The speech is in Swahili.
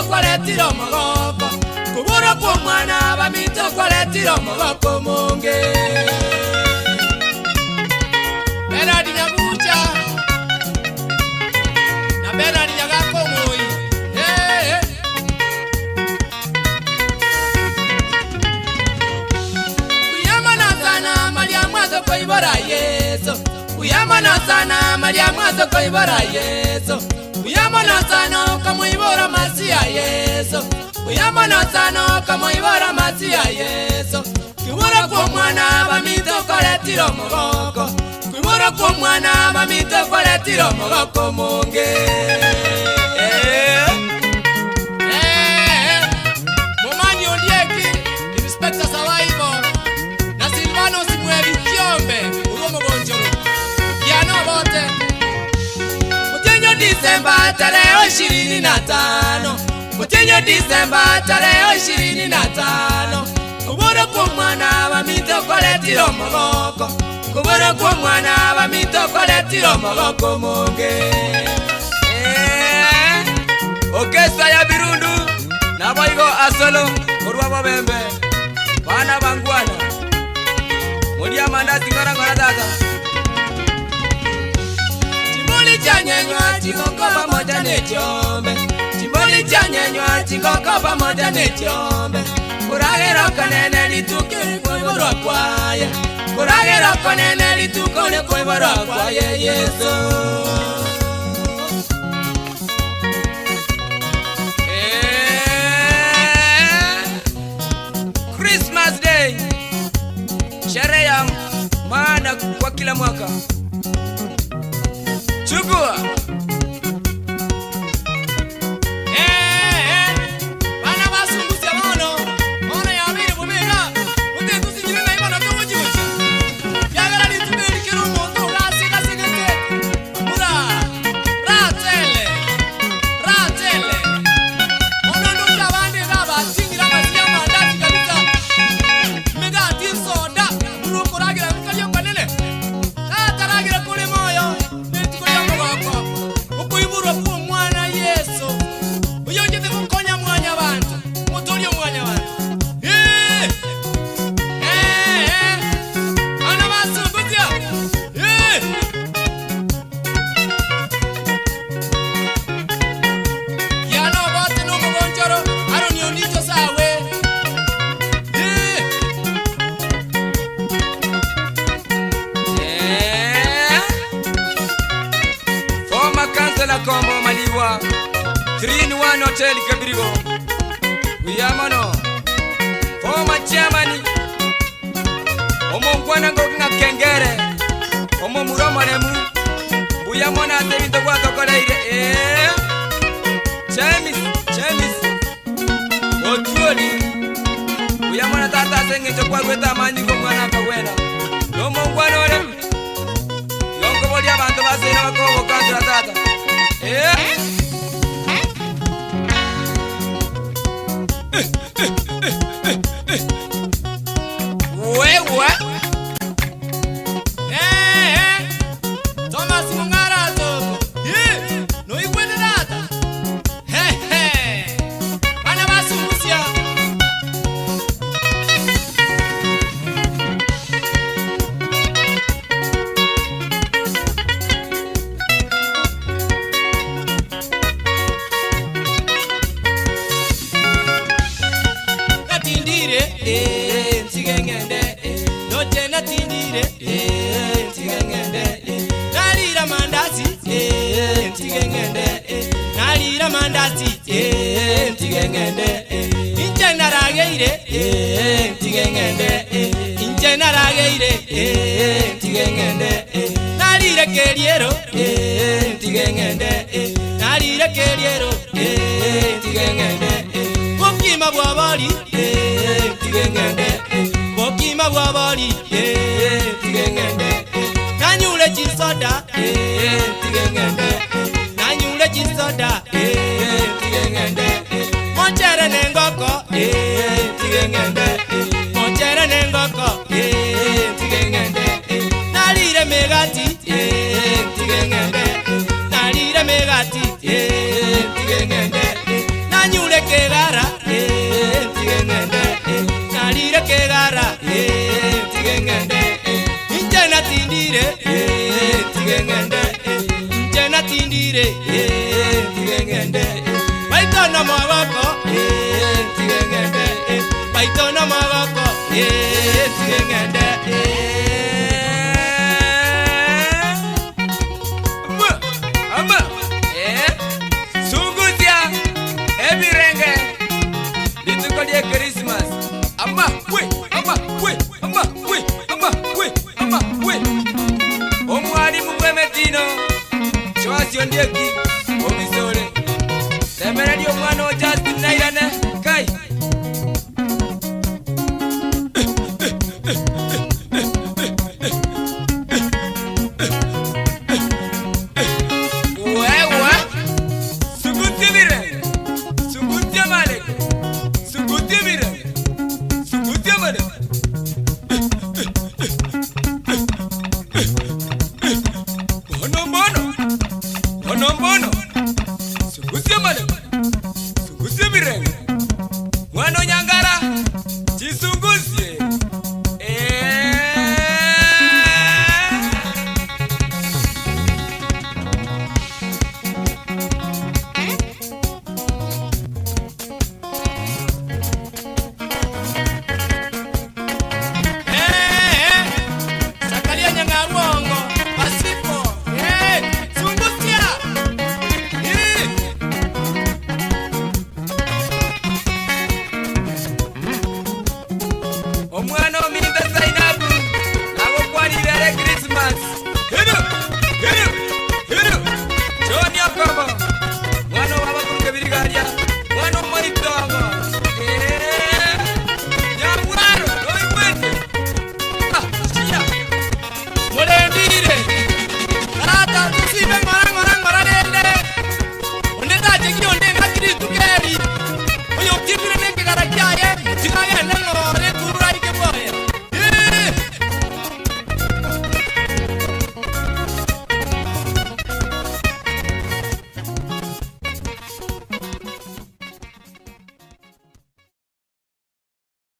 kwaletira omogoko kubura kw'omwana bamito kwaletira omogoko munge Bernard Nyabucha na Bernard Nyagakomoi Uyamana sana Mariamu azoko ibora Yesu Uyamana sana Mariamu azoko ibora Yesu Uyamana sana kama ibora Masia Yesu Uyamana sana kama ibora Masia Yesu Kubura kw'omwana bamito kwaletira omogoko Kubura kw'omwana bamito kwaletira omogoko munge Mumanyi Ondieki Inspector Sawaibo na Silvano Simwebi Kiombe Uromo Gonjoro Kiano bote Mutenyo Disemba tarehe 25 Mutenyo Disemba tarehe 25 Kubura kw'omwana bamito kwaletira omogoko Kubura kw'omwana bamito kwaletira omogoko munge Okesa ya Birundu Naboigo Asolo Kurwabo Bembe Bana Bangwana Mudia Manda Singora Ngora Daga Chimboli chanyenywa chingoko pamoja nechombe Chimboli chanyenywa chingoko pamoja nechombe Kuragero kanene litukiri kuiborwa kwaye Kuragero kanene litukone kuiborwa kwaye Yesu Christmas Day Sherehe ya maana kwa kila mwaka Chukua Kombo Maliwa 3-in-1 Hotel Kabirigo Uyamano Former Chairman Omo Ngwana Ngokina Kengere Omo Muroma Lemu Uyamona Tebito Waka Kodaire Chemis Otuoli Uyamona Tata Sengi Chokwa Gweta Mani Ngwana Kawena Omo Ngwana Lemu Yonko Bodia Banto Basena Wako Kantra Tata Wewe Thomas Mungarazo no ikwende data Bana basumusia Ntigengende Noche natindire Ntigengende Nalira mandazi Ntigengende Nalira mandazi Ntigengende Inje narageire Ntigengende Inje narageire Ntigengende Nalire keriero Ntigengende Nalire keriero Ntigengende Bokima bwabali Ntigengende Bokima bwabali Ntigengende Nanyule chisoda Ntigengende Nanyule chisoda Ntigengende Monchere nengoko Ntigengende Monchere nengoko Ntigengende Nalire megati Ntigengende Nalire megati Ntigengende Nanyule kegara tigengende injena tindire tigengende injena tindire tigengende baitona maboko tigengende baitona maboko tigengende ama sunguzia ebirenge litukolie Christmas ama we omwalimu bwemetino choasyo ndieki omisole temera lyo mwana o Justin nairane kai wewe suguti bire suguti male suguti bire suguti male Bono suguti male suguti bire mwana nyangara chisunguzie sakalia nyangaruongo pasipo sunguzia omwana omi